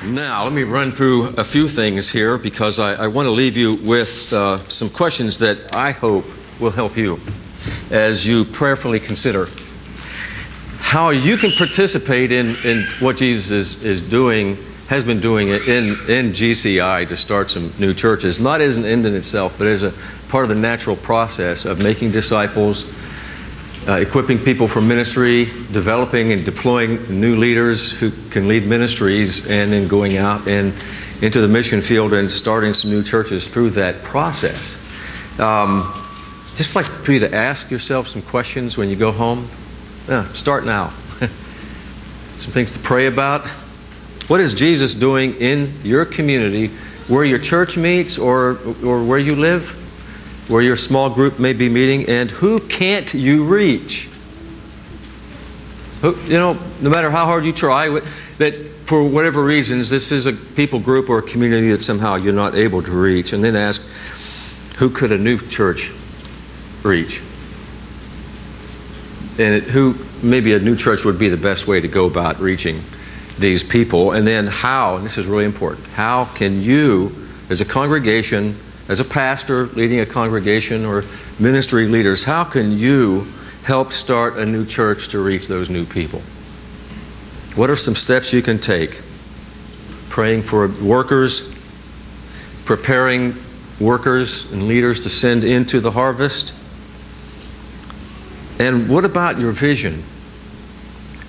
Now, let me run through a few things here because I want to leave you with some questions that I hope will help you as you prayerfully consider how you can participate in what Jesus is doing, has been doing in GCI to start some new churches, not as an end in itself, but as a part of the natural process of making disciples, equipping people for ministry, developing and deploying new leaders who can lead ministries, and then going out and into the mission field and starting some new churches through that process. Just like for you to ask yourself some questions when you go home. Start now. Some things to pray about. What is Jesus doing in your community, where your church meets or where you live, where your small group may be meeting, and who can't you reach? No matter how hard you try, that for whatever reasons, this is a people group or a community that somehow you're not able to reach. And then ask, who could a new church reach? And who maybe a new church would be the best way to go about reaching these people. And then how, and this is really important, how can you, as a congregation, as a pastor leading a congregation or ministry leaders, how can you help start a new church to reach those new people? What are some steps you can take? Praying for workers, preparing workers and leaders to send into the harvest. And what about your vision?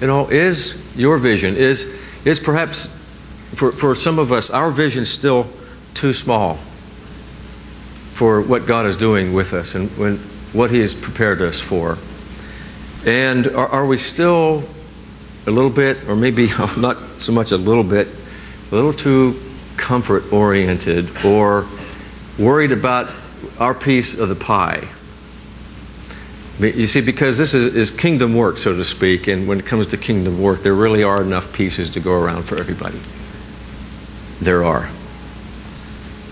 Is your vision, is perhaps for some of us, our vision is still too small for what God is doing with us and what He has prepared us for? And are we still a little bit, or maybe not so much a little bit, a little too comfort-oriented or worried about our piece of the pie? You see, because this is kingdom work, so to speak, and when it comes to kingdom work, there really are enough pieces to go around for everybody. There are.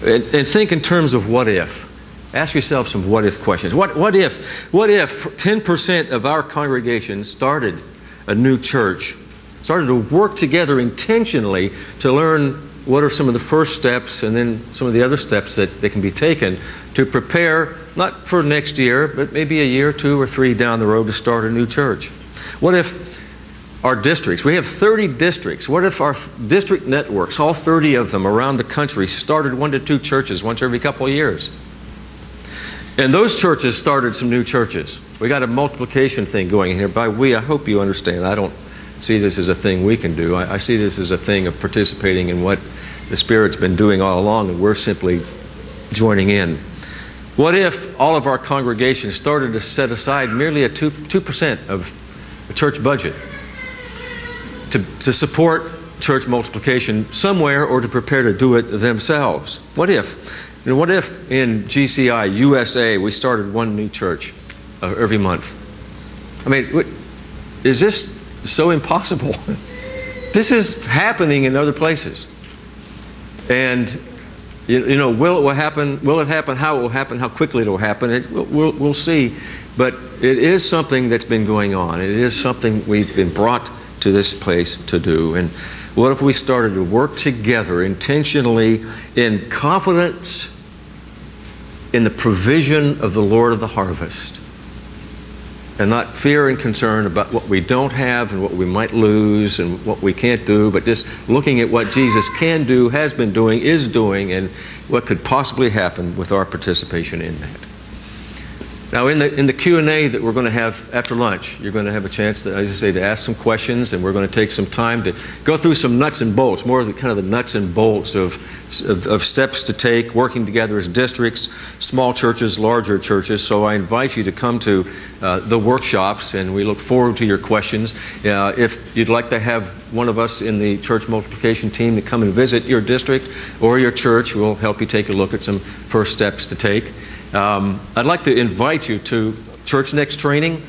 And think in terms of what if. Ask yourself some what if questions. What if 10% of our congregation started a new church, started to work together intentionally to learn what are some of the first steps and then some of the other steps that can be taken to prepare, not for next year, but maybe a year, 2 or 3 down the road to start a new church? What if our districts, we have 30 districts, what if our district networks, all 30 of them around the country, started 1 to 2 churches once every couple of years? And those churches started some new churches. We got a multiplication thing going here. By we, I hope you understand. I don't see this as a thing we can do. I see this as a thing of participating in what the Spirit's been doing all along, and we're simply joining in. What if all of our congregations started to set aside merely a 2% of the church budget to support church multiplication somewhere, or to prepare to do it themselves? What if? What if in GCI USA we started 1 new church every month? I mean, is this so impossible? This is happening in other places. And will it happen? How it will happen? How quickly it will happen? We'll see. But it is something that's been going on. It is something we've been brought to this place to do. And what if we started to work together intentionally in confidence in the provision of the Lord of the harvest, and not fear and concern about what we don't have and what we might lose and what we can't do, but just looking at what Jesus can do, has been doing, is doing, and what could possibly happen with our participation in that. Now, in the Q&A that we're going to have after lunch, you're going to have a chance, as I say, to ask some questions, and we're going to take some time to go through some nuts and bolts, more of the kind of the nuts and bolts of steps to take, working together as districts, small churches, larger churches. So I invite you to come to the workshops, and we look forward to your questions. If you'd like to have one of us in the church multiplication team to come and visit your district or your church, we'll help you take a look at some first steps to take. I'd like to invite you to Church Next training.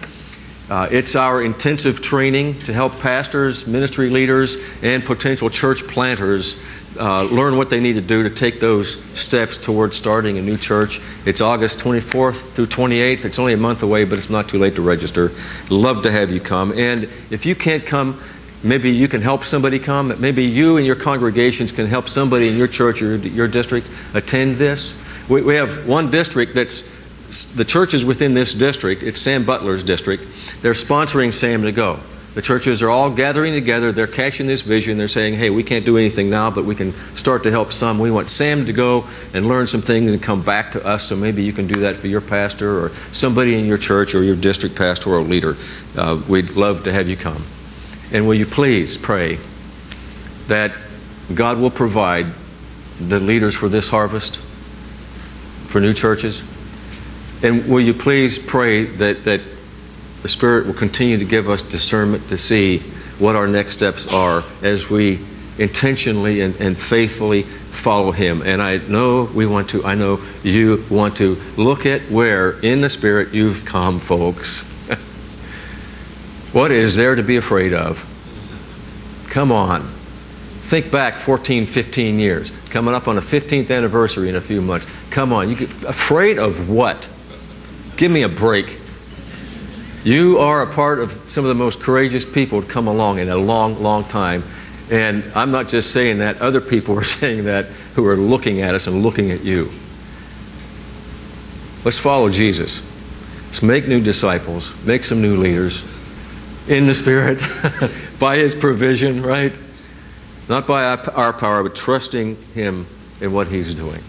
It's our intensive training to help pastors, ministry leaders, and potential church planters learn what they need to do to take those steps towards starting a new church. It's August 24th through 28th. It's only a month away, but it's not too late to register. Love to have you come. And if you can't come, maybe you can help somebody come. Maybe you and your congregations can help somebody in your church or your district attend this. We have one district that's, the churches within this district, it's Sam Butler's district, they're sponsoring Sam to go. The churches are all gathering together, they're catching this vision, they're saying, hey, we can't do anything now, but we can start to help some. We want Sam to go and learn some things and come back to us, so maybe you can do that for your pastor or somebody in your church or your district pastoral leader. We'd love to have you come. And will you please pray that God will provide the leaders for this harvest, for new churches? And will you please pray that the Spirit will continue to give us discernment to see what our next steps are as we intentionally and faithfully follow Him. And I know I know you want to look at where in the Spirit you've come, folks. What is there to be afraid of? Come on. Think back 14, 15 years. Coming up on the 15th anniversary in a few months. Come on. Afraid of what? Give me a break. You are a part of some of the most courageous people to come along in a long, long time. And I'm not just saying that. Other people are saying that who are looking at us and looking at you. Let's follow Jesus. Let's make new disciples. Make some new leaders in the Spirit by His provision, right? Not by our power, but trusting Him in what He's doing.